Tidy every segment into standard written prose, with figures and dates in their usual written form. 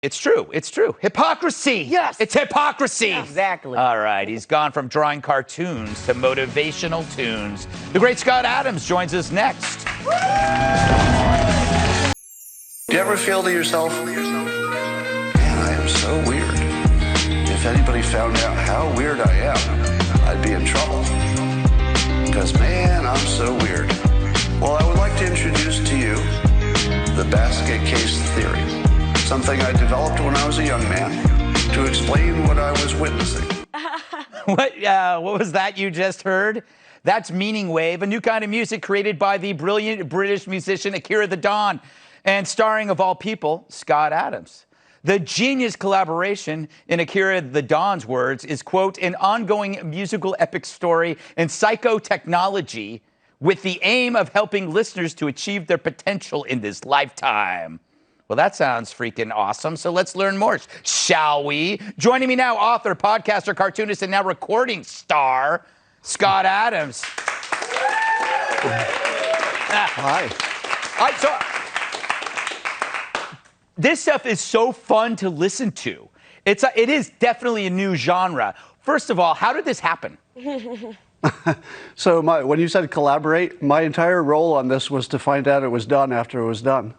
It's true. It's true. Hypocrisy. Yes. It's hypocrisy. Yeah, exactly. All right. He's gone from drawing cartoons to motivational tunes. The great Scott Adams joins us next. Do you ever feel to yourself, man, I am so weird. If anybody found out how weird I am, I'd be in trouble. Because, man, I'm so weird. Well, I would like to introduce to you the basket case theory. Something I developed when I was a young man to explain what I was witnessing. What was that you just heard? That's Meaningwave, a new kind of music created by the brilliant British musician Akira the Don, and starring, of all people, Scott Adams. The genius collaboration, in Akira the Don's words, is, quote, an ongoing musical epic story in psychotechnology with the aim of helping listeners to achieve their potential in this lifetime. Well, that sounds freaking awesome. So let's learn more, shall we? Joining me now, author, podcaster, cartoonist, and now recording star, Scott Adams. Hi. This stuff is so fun to listen to. It is definitely a new genre. First of all, how did this happen? So when you said collaborate, my entire role on this was to find out it was done after it was done.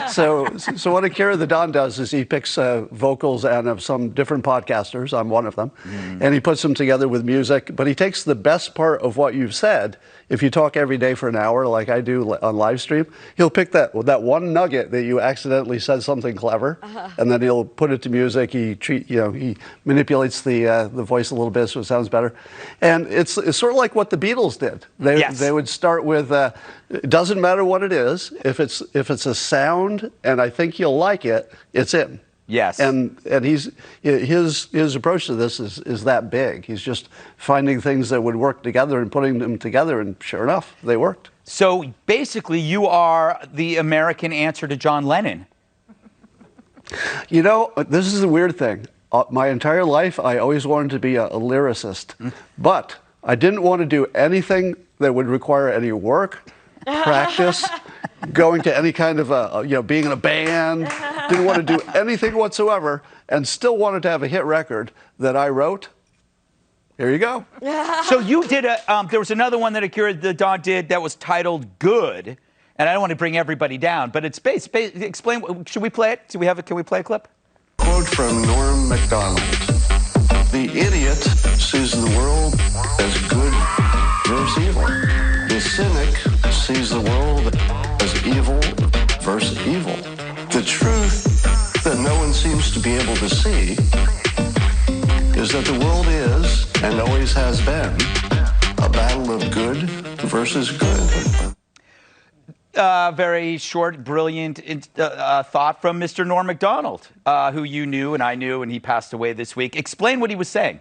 So what Akira the Don does is he picks vocals and of some different podcasters, I'm one of them, and he puts them together with music, but he takes the best part of what you've said. If you talk every day for an hour like I do on live stream, he'll pick that one nugget that you accidentally said something clever, and then he'll put it to music. He manipulates the voice a little bit so it sounds better. And it's sort of like what the Beatles did. They would start with it doesn't matter what it is. If it's a sound and I think you'll like it, it's in. Yes. And his approach to this is that big. He's just finding things that would work together and putting them together, and sure enough, they worked. So basically, you are the American answer to John Lennon. You know, this is a weird thing. My entire life, I always wanted to be a lyricist, but I didn't want to do anything that would require any work, practice, going to any kind of being in a band. Didn't want to do anything whatsoever, and still wanted to have a hit record that I wrote. Here you go. So you did there was another one that Akira the Don did that was titled Good, and I don't want to bring everybody down, but it's explain. Should we play it? Can we play a clip? Quote from Norm Macdonald. The idiot sees the world as good versus evil. The cynic sees the world as evil versus evil. The truth that no one seems to be able to see is that the world is, and always has been, a battle of good versus good. Very short, brilliant thought from Mr. Norm Macdonald, who you knew and I knew, and he passed away this week. Explain what he was saying.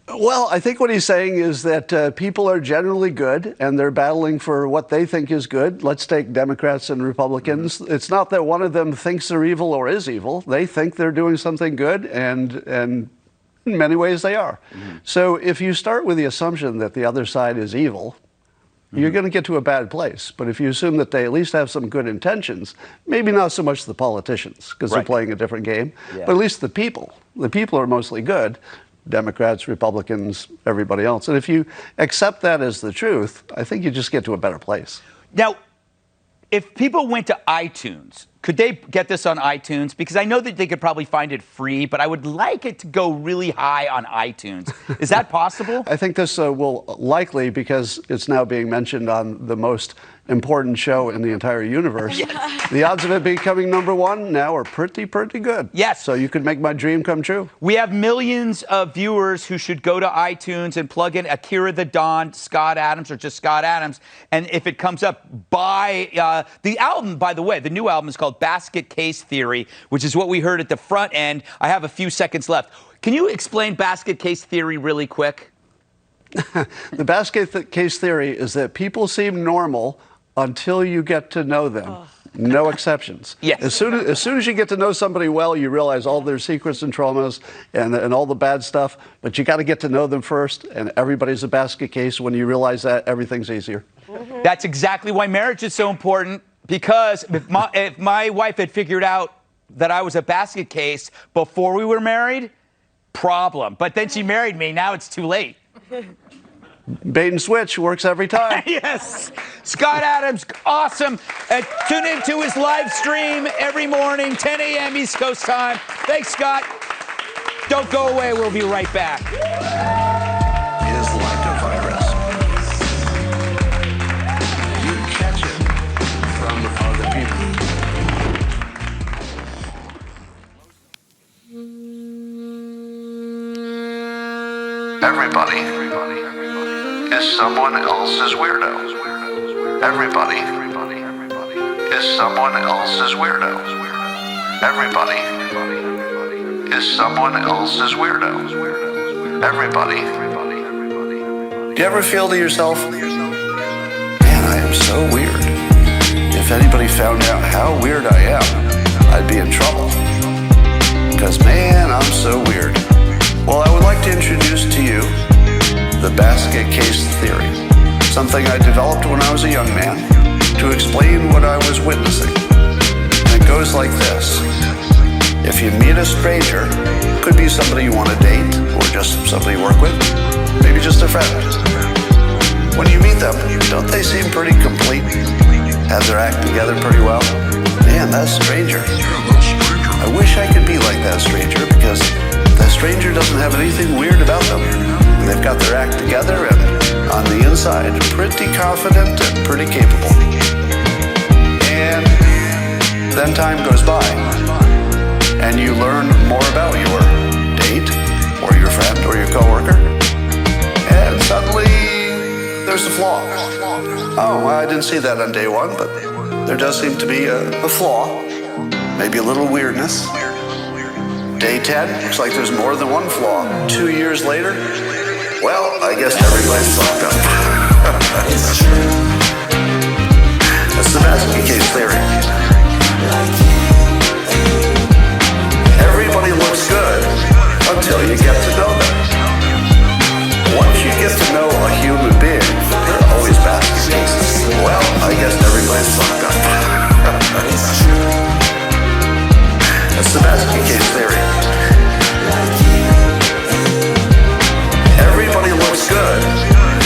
Well, I think what he's saying is that people are generally good, and they're battling for what they think is good. Let's take Democrats and Republicans. It's not that one of them thinks they're evil or is evil. They think they're doing something good, and in many ways they are. So if you start with the assumption that the other side is evil, you're going to get to a bad place. But if you assume that they at least have some good intentions, maybe not so much the politicians, because they're playing a different game, but at least the people. The people are mostly good. Democrats, Republicans, everybody else. And if you accept that as the truth, I think you just get to a better place. Now, if people went to iTunes, could they get this on iTunes? Because I know that they could probably find it free, but I would like it to go really high on iTunes. Is that possible? I think this will likely, because it's now being mentioned on the most important show in the entire universe. The odds of it becoming #1 now are pretty good. Yes. So you could make my dream come true. We have millions of viewers who should go to iTunes and plug in Akira the Don, Scott Adams, or just Scott Adams. And if it comes up, buy the album, by the way. The new album is called Basket Case Theory, which is what we heard at the front end. I have a few seconds left. Can you explain Basket Case Theory really quick? The basket case theory is that people seem normal until you get to know them. No exceptions. Yes. As soon as you get to know somebody well, you realize all their secrets and traumas and all the bad stuff, but you got to get to know them first, and everybody's a basket case. When you realize that, everything's easier. That's exactly why marriage is so important, because if my wife had figured out that I was a basket case before we were married, problem. But then she married me. Now it's too late. Bait and switch works every time. Yes. Scott Adams, awesome. Tune into his live stream every morning, 10 a.m. East Coast time. Thanks, Scott. Don't go away. We'll be right back. Is like a virus. You catch it from other people. Everybody is someone else's weirdo. Everybody is someone else's weirdo. Everybody is someone else's weirdo. Everybody. Do you ever feel to yourself, man, I am so weird. If anybody found out how weird I am, I'd be in trouble. Because, man, I'm so weird. Well, I would like to introduce to you the basket case theory, something I developed when I was a young man to explain what I was witnessing. And it goes like this. If you meet a stranger, could be somebody you want to date or just somebody you work with, maybe just a friend. When you meet them, don't they seem pretty complete? Have their act together pretty well? Man, that stranger. I wish I could be like that stranger because that stranger doesn't have anything weird about them. They've got their act together and on the inside, pretty confident and pretty capable. And then time goes by and you learn more about your date or your friend or your coworker. And suddenly there's a flaw. Oh, well, I didn't see that on day one, but there does seem to be a flaw. Maybe a little weirdness. Day 10, looks like there's more than one flaw. 2 years later, well, I guess everybody's fucked up. It's true. That's the basket case theory. Everybody looks good until you get to know them. Once you get to know a human being, they're always basket cases. Well, I guess everybody's fucked up. It's true. That's the basket case theory. Everybody looks good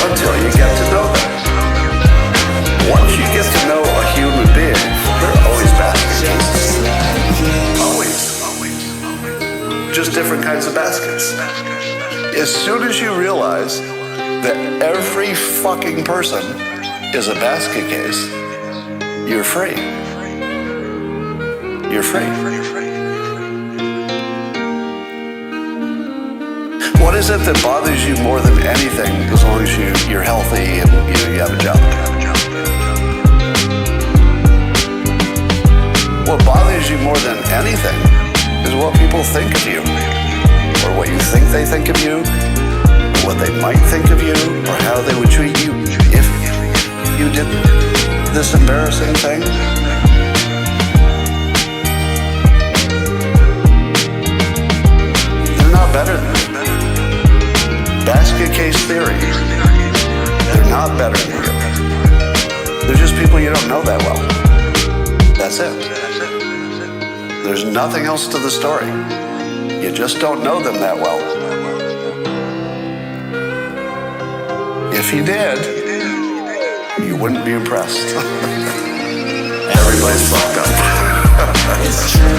until you get to know them. Once you get to know a human being, they're always basket cases. Always. Just different kinds of baskets. As soon as you realize that every fucking person is a basket case, you're free. You're free. What is it that bothers you more than anything as long as you're healthy and you have a job? What bothers you more than anything is what people think of you, or what you think they think of you, or what they might think of you, or how they would treat you if you did this embarrassing thing. They're not better than you. Basket case theory. They're not better than you. They're just people you don't know that well. That's it. There's nothing else to the story. You just don't know them that well. If you did, you wouldn't be impressed. Everybody's fucked up. It's true.